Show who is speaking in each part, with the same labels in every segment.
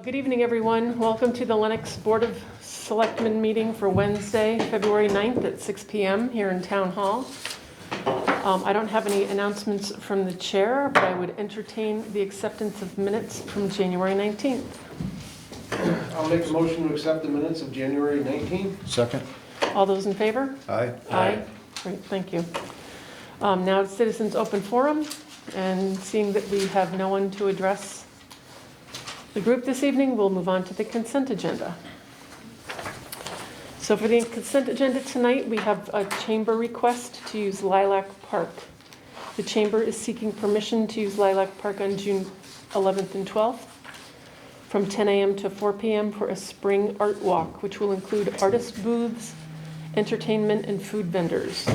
Speaker 1: Good evening, everyone. Welcome to the Lenox Board of Selectmen meeting for Wednesday, February 9th at 6 p.m. here in Town Hall. I don't have any announcements from the chair, but I would entertain the acceptance of minutes from January 19th.
Speaker 2: I'll make a motion to accept the minutes of January 19th.
Speaker 3: Second.
Speaker 1: All those in favor?
Speaker 3: Aye.
Speaker 1: Aye. Great, thank you. Now it's citizens open forum, and seeing that we have no one to address the group this evening, we'll move on to the consent agenda. So for the consent agenda tonight, we have a chamber request to use Lilac Park. The chamber is seeking permission to use Lilac Park on June 11th and 12th from 10 a.m. to 4 p.m. for a spring art walk, which will include artist booths, entertainment, and food vendors.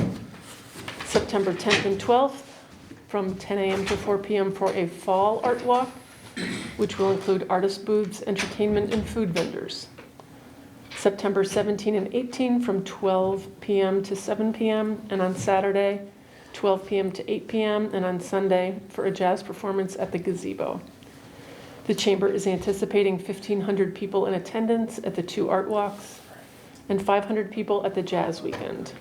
Speaker 1: September 10th and 12th from 10 a.m. to 4 p.m. for a fall art walk, which will include artist booths, entertainment, and food vendors. September 17 and 18 from 12 p.m. to 7 p.m. and on Saturday, 12 p.m. to 8 p.m. and on Sunday for a jazz performance at the gazebo. The chamber is anticipating 1,500 people in attendance at the two art walks and 500 people at the jazz weekend.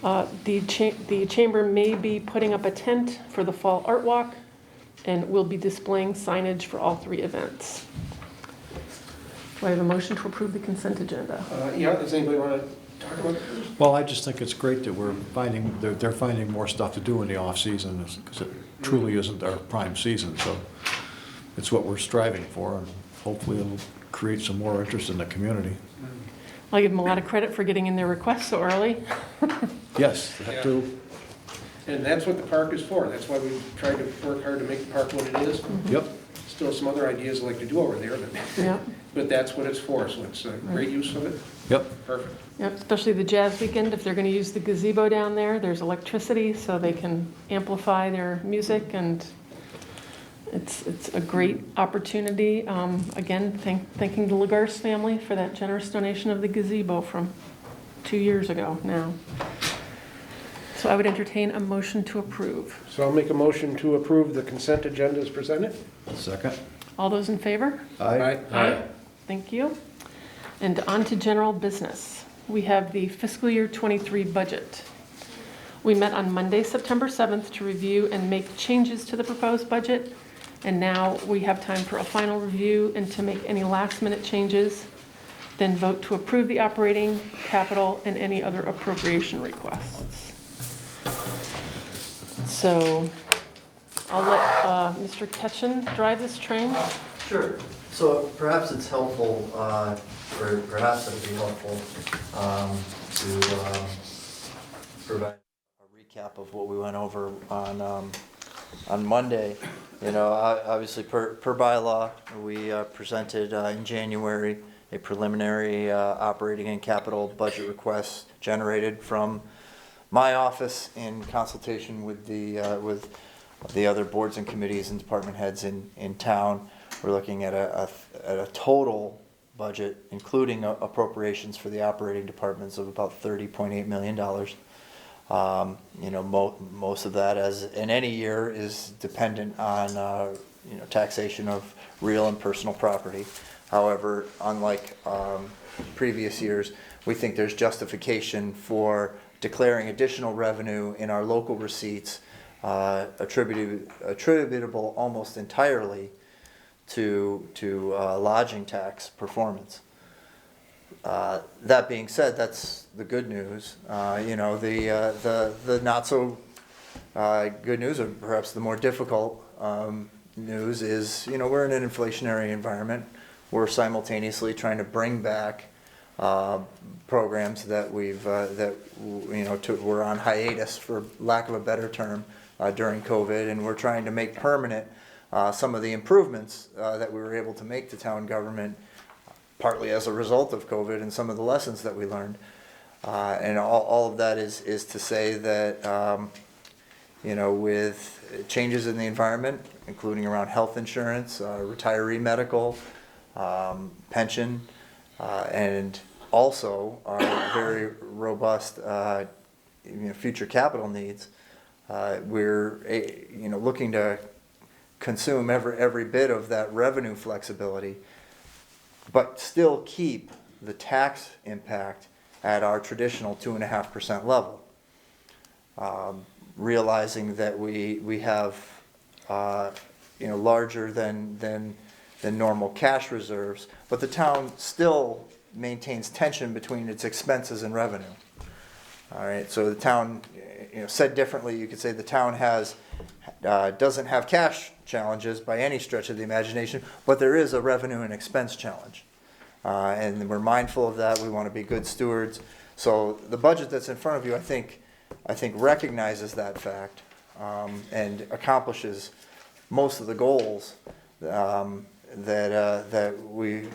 Speaker 1: The chamber may be putting up a tent for the fall art walk and will be displaying signage for all three events. Do I have a motion to approve the consent agenda?
Speaker 2: Yeah, does anybody want to talk about it?
Speaker 3: Well, I just think it's great that they're finding more stuff to do in the off season, because it truly isn't our prime season. So it's what we're striving for, and hopefully it'll create some more interest in the community.
Speaker 1: I'll give them a lot of credit for getting in their requests so early.
Speaker 3: Yes, that too.
Speaker 2: And that's what the park is for. That's why we tried to work hard to make the park what it is.
Speaker 3: Yep.
Speaker 2: Still some other ideas I'd like to do over there,
Speaker 1: Yeah.
Speaker 2: but that's what it's for. So it's a great use of it.
Speaker 3: Yep.
Speaker 2: Perfect.
Speaker 1: Yep, especially the jazz weekend. If they're going to use the gazebo down there, there's electricity, so they can amplify their music, and it's a great opportunity. Again, thanking the Lagarce family for that generous donation of the gazebo from 2 years ago now. So I would entertain a motion to approve.
Speaker 2: So I'll make a motion to approve the consent agenda as presented.
Speaker 3: Second.
Speaker 1: All those in favor?
Speaker 3: Aye.
Speaker 1: Thank you. And on to general business. We have the fiscal year 23 budget. We met on Monday, September 7th to review and make changes to the proposed budget. And now we have time for a final review and to make any last minute changes, then vote to approve the operating, capital, and any other appropriation requests. So I'll let Mr. Ketchen drive this train.
Speaker 4: Sure. So perhaps it's helpful, or perhaps it would be helpful to provide a recap of what we went over on Monday. You know, obviously per bylaw, we presented in January a preliminary operating and capital budget request generated from my office in consultation with the other boards and committees and department heads in town. We're looking at a total budget, including appropriations for the operating departments, of about $30.8 million. You know, most of that, as in any year, is dependent on taxation of real and personal property. However, unlike previous years, we think there's justification for declaring additional revenue in our local receipts attributable almost entirely to lodging tax performance. That being said, that's the good news. The not so good news, or perhaps the more difficult news, is we're in an inflationary environment. We're simultaneously trying to bring back programs that were on hiatus, for lack of a better term, during COVID, and we're trying to make permanent some of the improvements that we were able to make to town government, partly as a result of COVID and some of the lessons that we learned. And all of that is to say that with changes in the environment, including around health insurance, retiree medical, pension, and also our very robust future capital needs, we're looking to consume every bit of that revenue flexibility, but still keep the tax impact at our traditional 2.5% level. Realizing that we have larger than normal cash reserves, but the town still maintains tension between its expenses and revenue. All right, so the town, said differently, you could say the town doesn't have cash challenges by any stretch of the imagination, but there is a revenue and expense challenge. And we're mindful of that. We want to be good stewards. So the budget that's in front of you, I think recognizes that fact and accomplishes most of the goals that we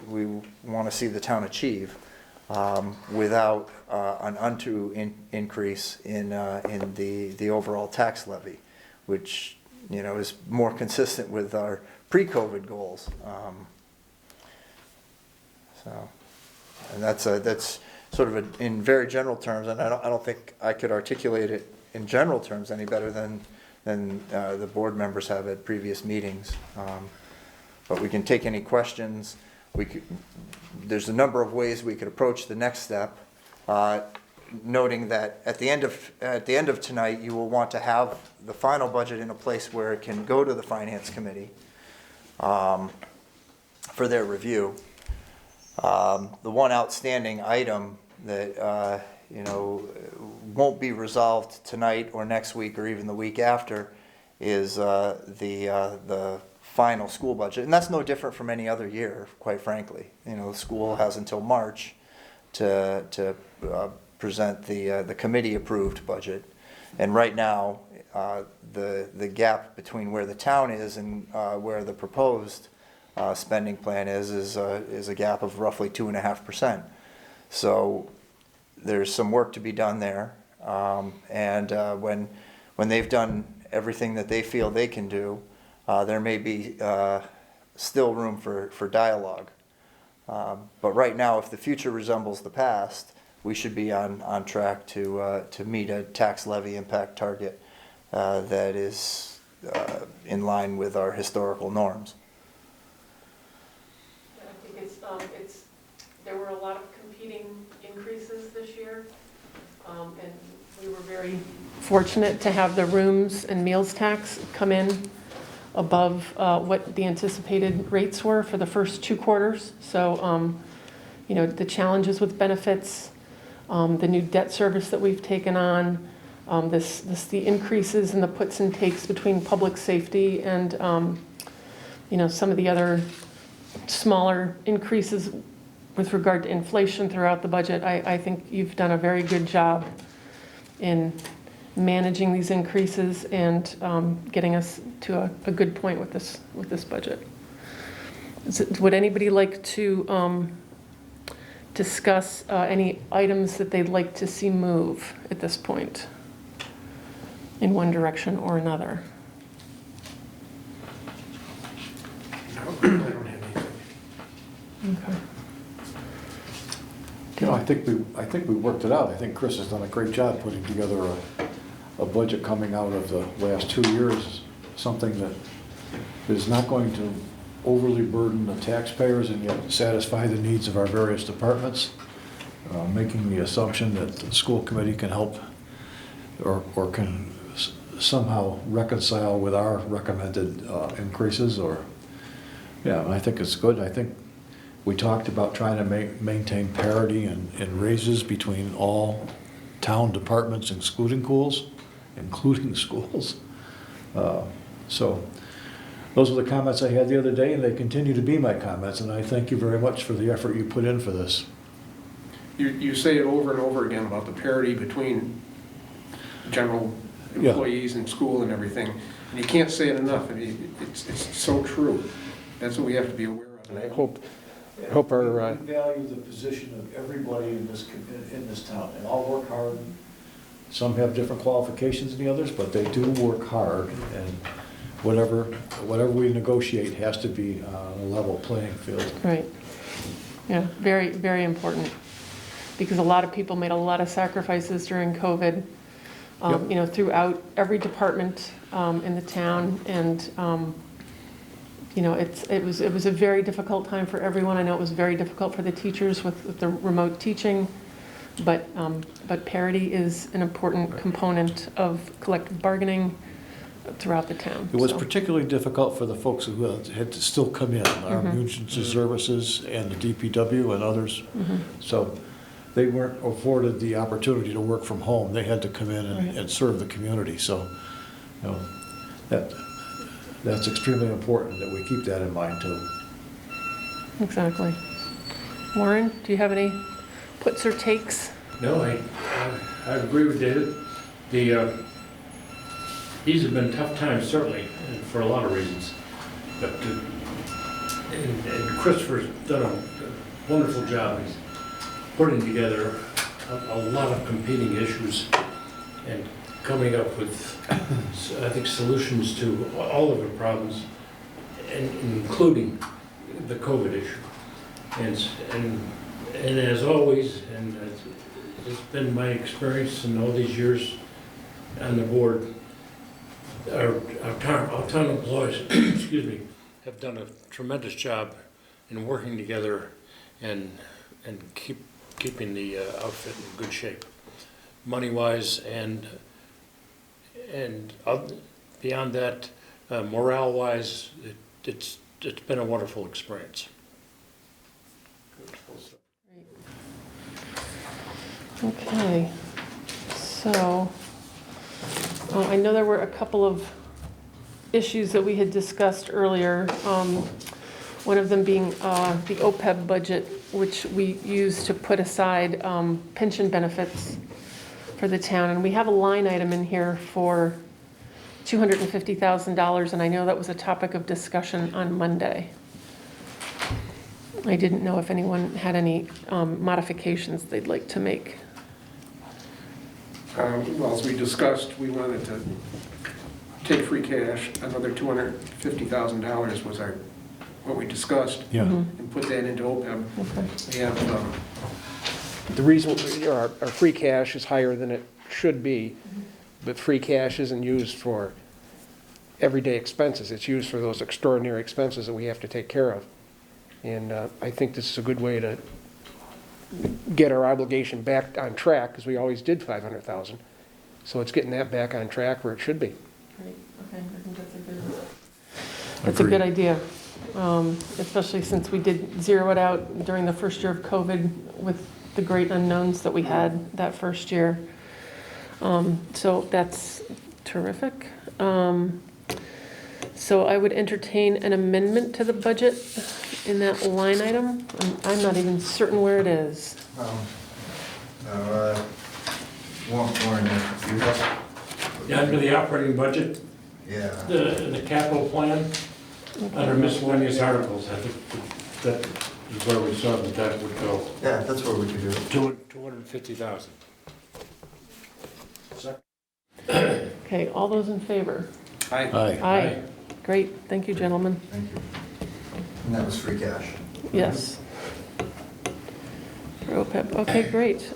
Speaker 4: want to see the town achieve without an undue increase in the overall tax levy, which is more consistent with our pre-COVID goals. And that's sort of in very general terms, and I don't think I could articulate it in general terms any better than the board members have at previous meetings. But we can take any questions. There's a number of ways we could approach the next step, noting that at the end of tonight, you will want to have the final budget in a place where it can go to the Finance Committee for their review. The one outstanding item that won't be resolved tonight or next week or even the week after is the final school budget, and that's no different from any other year, quite frankly. The school has until March to present the committee-approved budget, and right now the gap between where the town is and where the proposed spending plan is a gap of roughly 2.5%. So there's some work to be done there, and when they've done everything that they feel they can do, there may be still room for dialogue. But right now, if the future resembles the past, we should be on track to meet a tax levy impact target that is in line with our historical norms.
Speaker 1: I think there were a lot of competing increases this year, and we were very fortunate to have the rooms and meals tax come in above what the anticipated rates were for the first 2 quarters. So, the challenges with benefits, the new debt service that we've taken on, the increases in the puts and takes between public safety and, some of the other smaller increases with regard to inflation throughout the budget. I think you've done a very good job in managing these increases and getting us to a good point with this budget. Would anybody like to discuss any items that they'd like to see move at this point in one direction or another?
Speaker 2: No, I don't have anything.
Speaker 1: Okay.
Speaker 3: I think we worked it out. I think Chris has done a great job putting together a budget coming out of the last 2 years, something that is not going to overly burden the taxpayers and yet satisfy the needs of our various departments, making the assumption that the school committee can help or can somehow reconcile with our recommended increases. I think it's good. I think we talked about trying to maintain parity in raises between all town departments, including schools. So those are the comments I had the other day, and they continue to be my comments, and I thank you very much for the effort you put in for this.
Speaker 2: You say it over and over again about the parity between general employees and school and everything, and you can't say it enough. It's so true. That's what we have to be aware of, and I hope our...
Speaker 3: We value the position of everybody in this town, and all work hard. Some have different qualifications than the others, but they do work hard, and whatever we negotiate has to be on a level playing field.
Speaker 1: Right. Yeah, very, very important, because a lot of people made a lot of sacrifices during COVID, throughout every department in the town, and you know, it was a very difficult time for everyone. I know it was very difficult for the teachers with the remote teaching, but parity is an important component of collective bargaining throughout the town.
Speaker 3: It was
Speaker 1: so.
Speaker 3: particularly difficult for the folks who had to still come in, our emergency services and the DPW and others. So they weren't afforded the opportunity to work from home. They had to come in and serve the community. So, you know, that's extremely important that we keep that in mind too.
Speaker 1: Exactly. Warren, do you have any puts or takes?
Speaker 5: No, I agree with David. These have been tough times, certainly, and for a lot of reasons. But and Christopher's done a wonderful job. He's putting together a lot of competing issues and coming up with, I think, solutions to all of the problems, and including the COVID issue. And as always, and it's been my experience in all these years on the board, our town employees, excuse me, have done a tremendous job in working together and keeping the outfit in good shape, money-wise and beyond that, morale-wise, it's been a wonderful experience.
Speaker 1: Okay, so I know there were a couple of issues that we had discussed earlier. One of them being the Opeb budget, which we use to put aside pension benefits for the town. And we have a line item in here for $250,000, and I know that was a topic of discussion on Monday. I didn't know if anyone had any modifications they'd like to make.
Speaker 2: Well, as we discussed, we wanted to take free cash, another $250,000 was what we discussed, and put that into OPEB.
Speaker 1: Okay.
Speaker 2: We have, the reason our free cash is higher than it should be, but free cash isn't used for everyday expenses. It's used for those extraordinary expenses that we have to take care of. And I think this is a good way to get our obligation back on track, because we always did $500,000. So it's getting that back on track where it should be.
Speaker 1: Great, okay, I think that's a good idea. Especially since we did zero it out during the first year of COVID with the great unknowns that we had that first year. So that's terrific. So I would entertain an amendment to the budget in that line item. I'm not even certain where it is.
Speaker 6: Warren, you have?
Speaker 5: Under the operating budget,
Speaker 6: Yeah.
Speaker 5: the capital plan, under miscellaneous articles, I think that is where we saw that would go.
Speaker 6: Yeah, that's where we could do it.
Speaker 5: 250,000.
Speaker 1: Okay, all those in favor?
Speaker 2: Aye.
Speaker 1: Aye. Great, thank you, gentlemen.
Speaker 6: Thank you. And that was free cash.
Speaker 1: Yes. For OPEB, okay, great.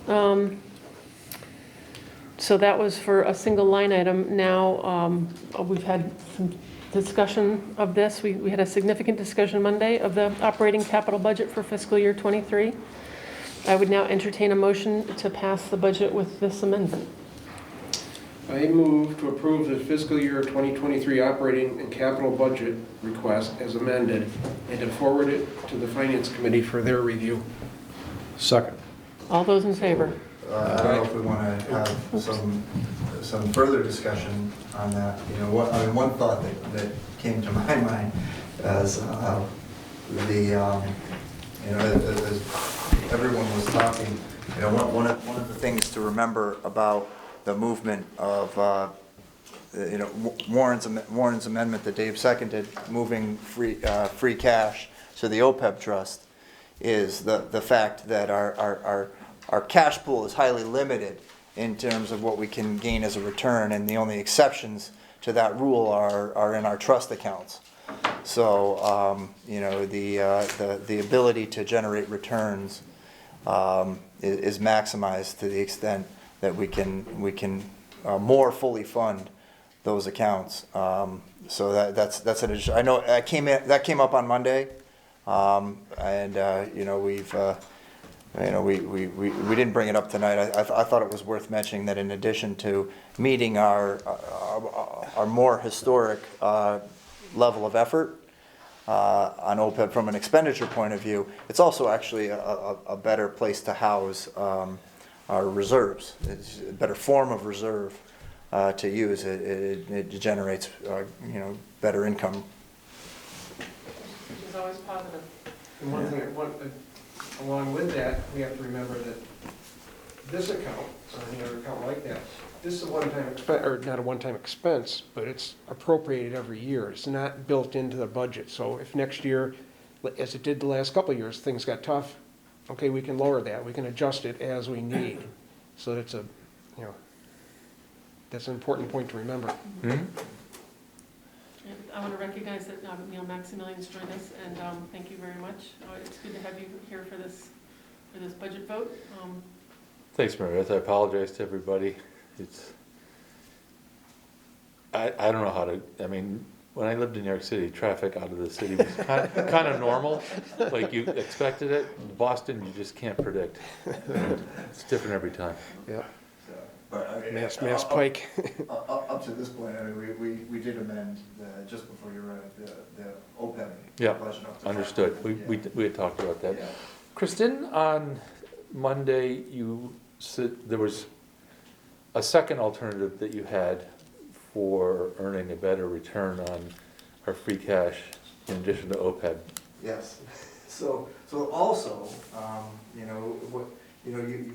Speaker 1: So that was for a single line item. Now, we've had some discussion of this. We had a significant discussion Monday of the operating capital budget for fiscal year '23. I would now entertain a motion to pass the budget with this amendment.
Speaker 2: I move to approve the fiscal year 2023 operating and capital budget request as amended and to forward it to the Finance Committee for their review.
Speaker 3: Second.
Speaker 1: All those in favor?
Speaker 6: I don't know if we want to have some further discussion on that. You know, one thought that came to my mind as as everyone was talking, you know, one of the things to remember about the movement of Warren's amendment that Dave seconded, moving free cash to the OPEB trust, is the fact that our cash pool is highly limited in terms of what we can gain as a return, and the only exceptions to that rule are in our trust accounts. So the ability to generate returns is maximized to the extent that we can more fully fund those accounts. So that's an addition. I know that came up on Monday, and you know, we've you know, we didn't bring it up tonight. I thought it was worth mentioning that in addition to meeting our more historic level of effort on OPEB from an expenditure point of view, it's also actually a better place to house our reserves. It's a better form of reserve to use. It generates you know, better income.
Speaker 1: Which is always positive.
Speaker 2: And one thing, along with that, we have to remember that this account, or any other account like that, this is a one-time expense, or not a one-time expense, but it's appropriated every year. It's not built into the budget. So if next year, as it did the last couple of years, things got tough, okay, we can lower that. We can adjust it as we need. So that's a, you know, that's an important point to remember.
Speaker 1: And I want to recognize that Neil Maximilian's joined us, and thank you very much. It's good to have you here for this budget vote.
Speaker 7: Thanks, Meredith. I apologize to everybody. I don't know how to, I mean, when I lived in New York City, traffic out of the city was kind of normal, like you expected it. Boston, you just can't predict. It's different every time.
Speaker 2: Yeah.
Speaker 6: But
Speaker 2: Mass Pike.
Speaker 6: Up to this point, I mean, we did amend just before you read the OPEB
Speaker 7: Yeah,
Speaker 6: budget up to
Speaker 7: understood.
Speaker 6: 5.
Speaker 7: We had talked about that.
Speaker 6: Yeah.
Speaker 7: Kristen, on Monday, you said there was a second alternative that you had for earning a better return on our free cash in addition to OPEB.
Speaker 6: Yes. So also, you know,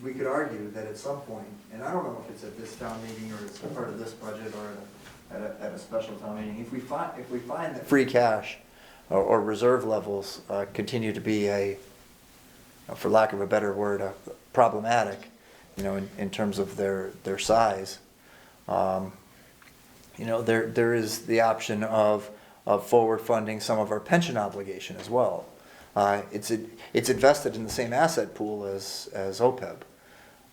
Speaker 6: we could argue that at some point, and I don't know if it's at this town meeting or it's a part of this budget or at a special town meeting, if we find that free cash or reserve levels continue to be for lack of a better word, problematic, you know, in terms of their size. You know, there is the option of forward funding some of our pension obligation as well. It's invested in the same asset pool as OPEB,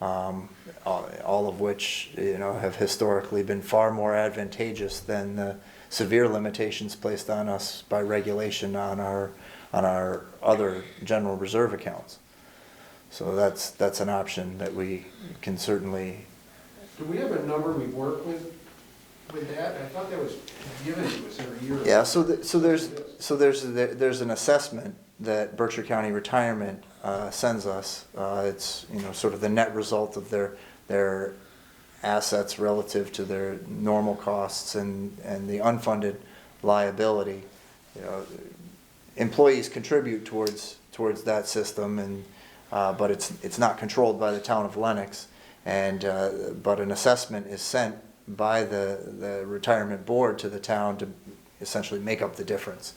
Speaker 6: all of which, you know, have historically been far more advantageous than the severe limitations placed on us by regulation on our other general reserve accounts. So that's an option that we can certainly.
Speaker 2: Do we have a number we work with that? I thought that was given to us every year.
Speaker 6: Yeah, so there's an assessment that Berkshire County Retirement sends us. It's, you know, sort of the net result of their assets relative to their normal costs and the unfunded liability. You know, employees contribute towards that system, and but it's not controlled by the town of Lenox, and but an assessment is sent by the retirement board to the town to essentially make up the difference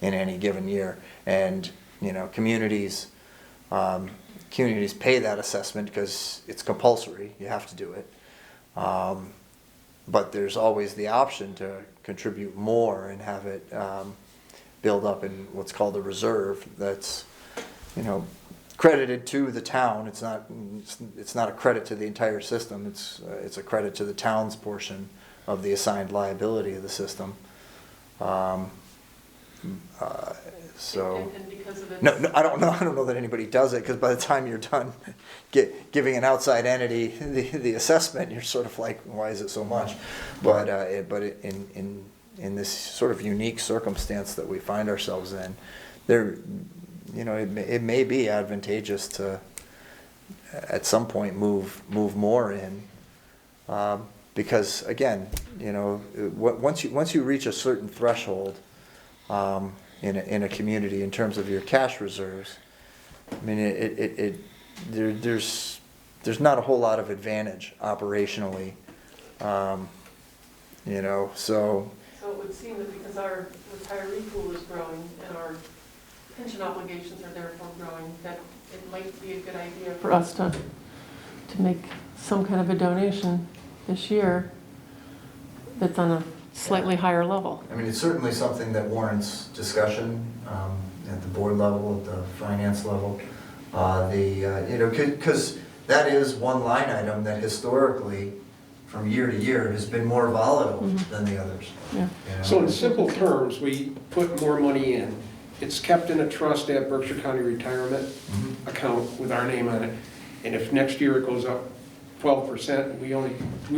Speaker 6: in any given year. And, you know, communities pay that assessment because it's compulsory, you have to do it. But there's always the option to contribute more and have it build up in what's called a reserve that's, you know, credited to the town. It's not a credit to the entire system. It's a credit to the town's portion of the assigned liability of the system. So
Speaker 1: and because of
Speaker 6: no, I don't know that anybody does it, because by the time you're done giving an outside entity the assessment, you're sort of like, why is it so much? But in this sort of unique circumstance that we find ourselves in, there, you know, it may be advantageous to at some point move more in, because again, you know, once you reach a certain threshold in a community in terms of your cash reserves, I mean, there's not a whole lot of advantage operationally, you know, so.
Speaker 1: So it would seem that because our retiree pool is growing and our pension obligations are therefore growing, that it might be a good idea for us to make some kind of a donation this year that's on a slightly higher level.
Speaker 6: I mean, it's certainly something that warrants discussion at the board level, at the finance level. You know, because that is one line item that historically from year to year has been more volatile than the others.
Speaker 1: Yeah.
Speaker 6: you know?
Speaker 2: So in simple terms, we put more money in. It's kept in a trust at Berkshire County Retirement account with our name on it. And if next year it goes up 12%, we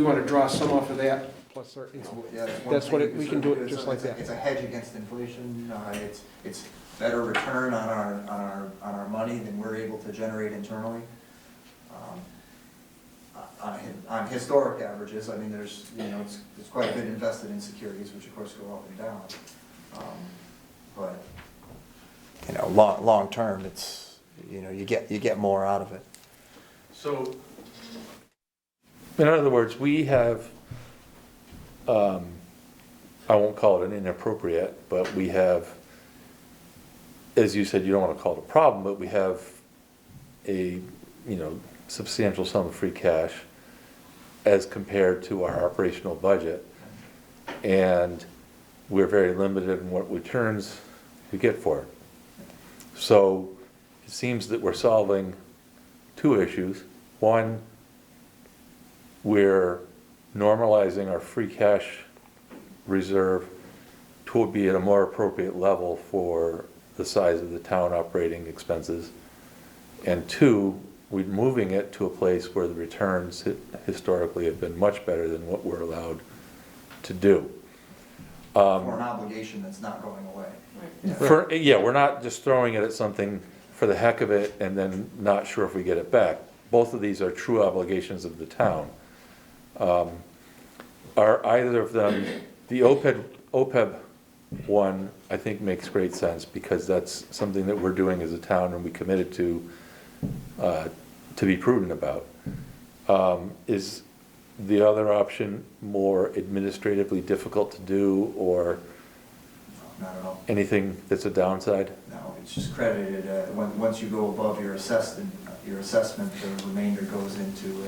Speaker 2: want to draw some off of that. Plus our,
Speaker 6: Yeah,
Speaker 2: that's what we can do it just like
Speaker 6: it's a-
Speaker 2: that.
Speaker 6: It's a hedge against inflation. It's better return on our money than we're able to generate internally. On historic averages, I mean, there's, it's quite a bit invested in securities, which of course go up and down. But, long term, it's, you get more out of it.
Speaker 7: So, in other words, we have, I won't call it an inappropriate, but we have, as you said, you don't want to call it a problem, but we have a, substantial sum of free cash as compared to our operational budget. And we're very limited in what returns we get for it. So it seems that we're solving two issues. One, we're normalizing our free cash reserve to be at a more appropriate level for the size of the town operating expenses. And two, we're moving it to a place where the returns historically have been much better than what we're allowed to do.
Speaker 6: For an obligation that's not going away.
Speaker 7: We're not just throwing it at something for the heck of it and then not sure if we get it back. Both of these are true obligations of the town. Are either of them, the OPEB one, I think makes great sense because that's something that we're doing as a town and we committed to be prudent about. Is the other option more administratively difficult to do or
Speaker 6: Not at all.
Speaker 7: anything that's a downside?
Speaker 6: No, it's just credited, once you go above your assessment, the remainder goes into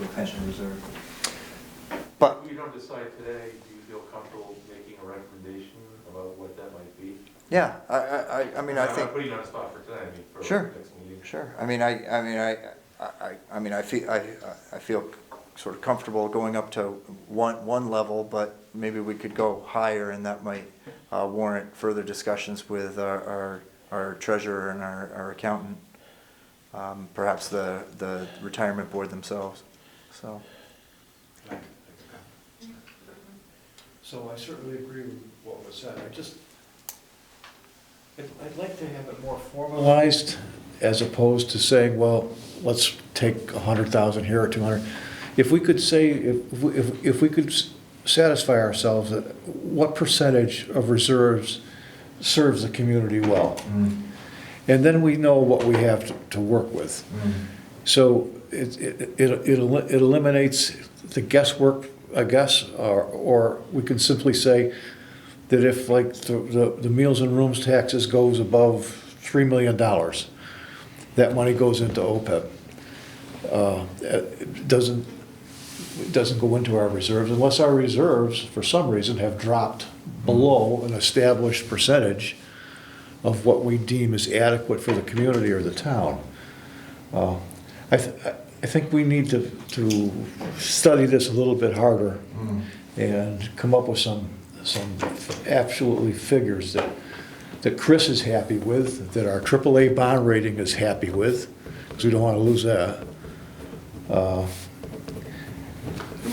Speaker 6: a pension reserve. But
Speaker 7: If we don't decide today, do you feel comfortable making a recommendation about what that might be?
Speaker 6: yeah, I mean, I
Speaker 7: I'm
Speaker 6: think.
Speaker 7: not putting you on the spot for today, I mean, for
Speaker 6: Sure.
Speaker 7: the next meeting.
Speaker 6: Sure. I feel sort of comfortable going up to one level, but maybe we could go higher, and that might warrant further discussions with our treasurer and our accountant, perhaps the retirement board themselves. So.
Speaker 3: So I certainly agree with what was said. I'd like to have it more formalized as opposed to saying, well, let's take 100,000 here or 200. If we could say, if we could satisfy ourselves that what percentage of reserves serves the community well, and then we know what we have to work with. So it eliminates the guesswork, I guess, or we can simply say that if like the meals and rooms taxes goes above $3 million, that money goes into OPEB. It doesn't go into our reserves unless our reserves, for some reason, have dropped below an established percentage of what we deem as adequate for the community or the town. I think we need to study this a little bit harder and come up with some absolutely figures that Chris is happy with, that our AAA bond rating is happy with, because we don't want to lose that.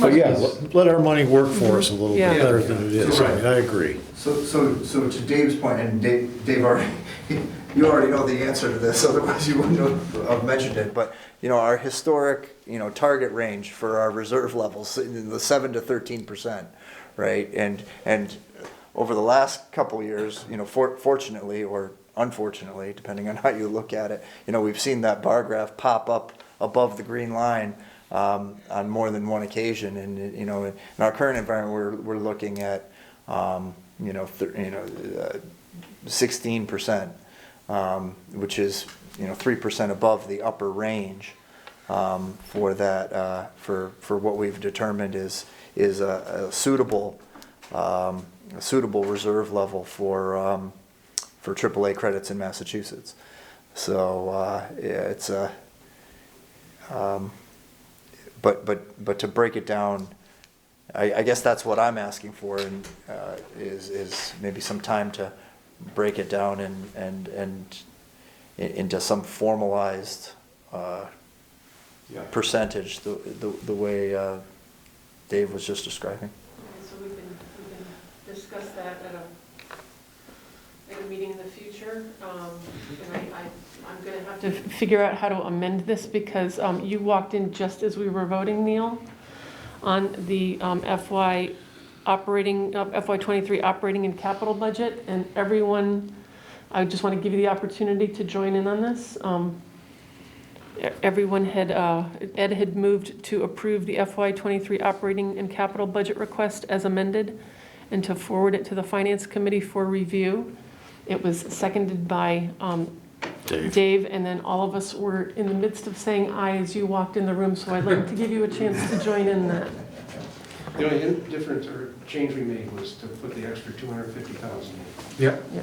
Speaker 3: But yeah, let our money work for us a little bit
Speaker 1: Yeah.
Speaker 3: better than it is. I mean, I agree.
Speaker 6: So to Dave's point, and Dave already, you already know the answer to this, otherwise you wouldn't have mentioned it, but, our historic, target range for our reserve levels, in the 7 to 13%, right? And over the last couple of years, fortunately or unfortunately, depending on how you look at it, we've seen that bar graph pop up above the green line on more than one occasion, and in our current environment, we're looking at 16%, which is 3% above the upper range for that for what we've determined is a suitable reserve level for AAA credits in Massachusetts. So it's but to break it down, I guess that's what I'm asking for, and is maybe some time to break it down and into some formalized percentage, the way Dave was just describing.
Speaker 1: Okay, so we can discuss that at a meeting in the future. And I'm going to have to figure out how to amend this, because you walked in just as we were voting, Neil, on the FY23 operating and capital budget, and everyone, I just want to give you the opportunity to join in on this. Everyone had, Ed had moved to approve the FY23 operating and capital budget request as amended and to forward it to the Finance Committee for review. It was seconded by Dave, and then all of us were in the midst of saying aye as you walked in the room, so I'd like to give you a chance to join in that.
Speaker 2: The only difference or change we made was to put the extra 250,000 in.
Speaker 7: Yeah.
Speaker 1: Yeah.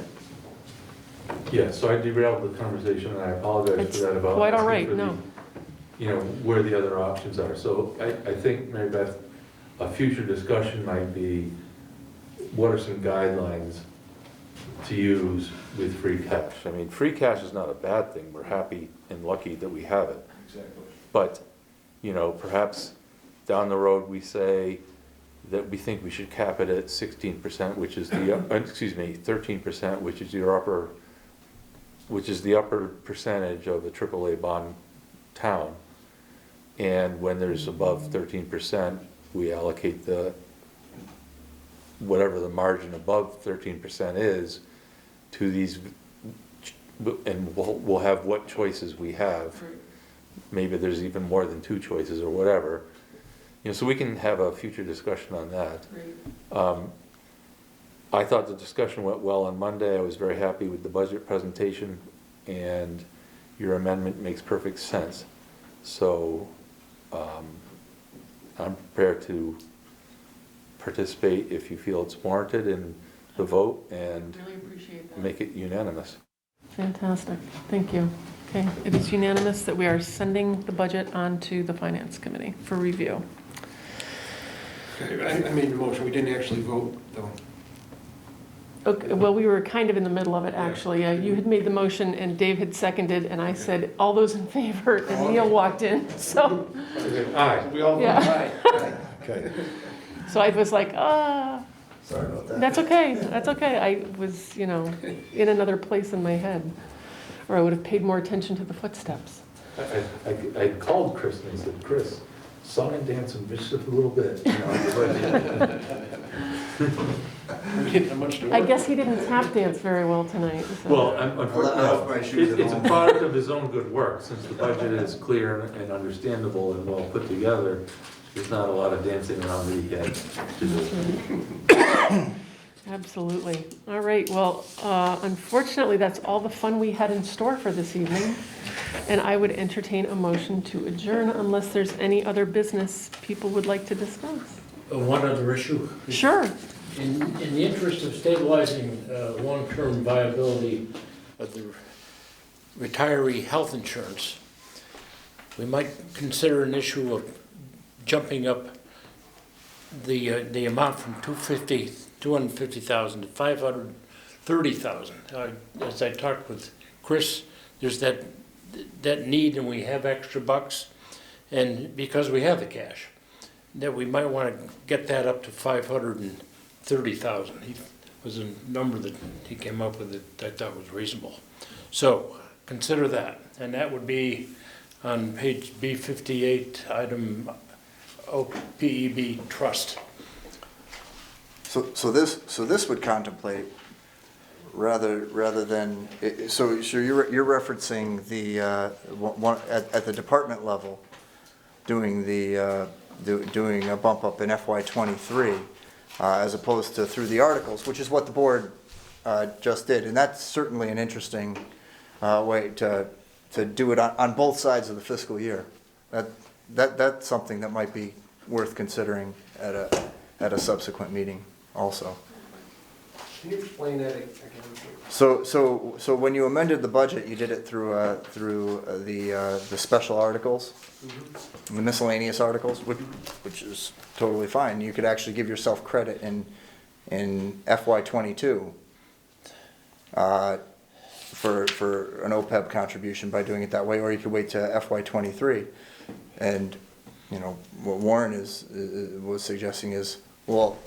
Speaker 7: Yeah, so I derailed the conversation, and I apologize
Speaker 1: It's
Speaker 7: for that about.
Speaker 1: quite all
Speaker 7: asking
Speaker 1: right,
Speaker 7: for the,
Speaker 1: no.
Speaker 7: You know, where the other options are. So I think, Mary Beth, a future discussion might be, what are some guidelines to use with free cash? I mean, free cash is not a bad thing. We're happy and lucky that we have it.
Speaker 2: Exactly.
Speaker 7: But, you know, perhaps down the road, we say that we think we should cap it at 16%, which is the, 13%, which is the upper percentage of a AAA bond town. And when there's above 13%, we allocate whatever the margin above 13% is to these, and we'll have what choices we have. Maybe there's even more than 2 choices or whatever. You know, so we can have a future discussion on that. I thought the discussion went well on Monday. I was very happy with the budget presentation, and your amendment makes perfect sense. So I'm prepared to participate if you feel it's warranted in the vote and
Speaker 1: Really appreciate that.
Speaker 7: make it unanimous.
Speaker 1: Fantastic, thank you. Okay, it is unanimous that we are sending the budget on to the Finance Committee for review.
Speaker 2: Okay, I made the motion, we didn't actually vote, though.
Speaker 1: Okay, well, we were kind of in the middle of it, actually. You had made the motion and Dave had seconded, and I said, all those in favor, and Neil walked in, so,
Speaker 7: Aye.
Speaker 2: We all voted
Speaker 1: Yeah.
Speaker 2: aye.
Speaker 3: Okay.
Speaker 1: so I was like,
Speaker 6: Sorry about that.
Speaker 1: that's okay, that's okay. I was, you know, in another place in my head, or I would have paid more attention to the footsteps.
Speaker 7: I called Chris and I said, Chris, song and dance and just a little bit. You know,
Speaker 2: We didn't have much to work
Speaker 1: I guess he didn't tap dance very well tonight. So.
Speaker 7: well,
Speaker 6: I left my shoes at
Speaker 7: it's a
Speaker 6: home.
Speaker 7: product of his own good work. Since the budget is clear and understandable and well put together, there's not a lot of dancing around the head to do.
Speaker 1: Absolutely. All right, well, unfortunately, that's all the fun we had in store for this evening. And I would entertain a motion to adjourn unless there's any other business people would like to discuss.
Speaker 5: One other issue.
Speaker 1: Sure.
Speaker 5: In the interest of stabilizing long-term viability of the retiree health insurance, we might consider an issue of jumping up the amount from $250,000 to $530,000. As I talked with Chris, there's that need, and we have extra bucks, and because we have the cash, that we might want to get that up to $530,000. He was a number that he came up with that I thought was reasonable. So consider that, and that would be on page B58, item OPEB trust.
Speaker 6: So this would contemplate, rather than, so you're referencing the one at the department level, doing a bump up in FY23, as opposed to through the articles, which is what the board just did, and that's certainly an interesting way to do it on both sides of the fiscal year. That's something that might be worth considering at a subsequent meeting also.
Speaker 2: Can you explain that again?
Speaker 6: So when you amended the budget, you did it through the special articles, the miscellaneous articles, which is totally fine. You could actually give yourself credit in FY '22 for an OPEB contribution by doing it that way, or you could wait to FY '23. And you know what Warren was suggesting is, well,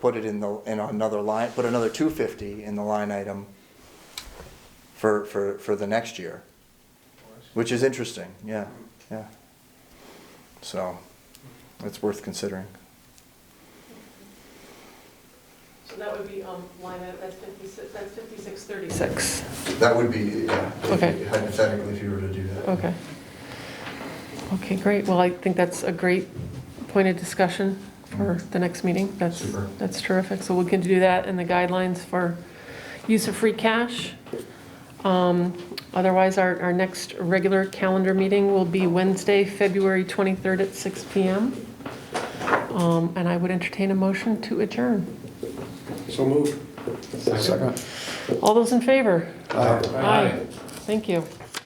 Speaker 6: put it in another line, put another 250 in the line item for the next year, which is interesting. Yeah. So it's worth considering.
Speaker 1: So that would be line item, that's 5636.
Speaker 6: That would be
Speaker 1: Okay.
Speaker 6: hypothetically if you were to do that.
Speaker 1: Okay. Okay, great. Well, I think that's a great point of discussion for the next meeting.
Speaker 6: Super.
Speaker 1: That's terrific. So we can do that and the guidelines for use of free cash. Otherwise, our next regular calendar meeting will be Wednesday, February 23rd at 6 p.m. And I would entertain a motion to adjourn.
Speaker 2: So moved.
Speaker 3: Second.
Speaker 1: All those in favor?
Speaker 3: Aye.
Speaker 1: Aye. Thank you.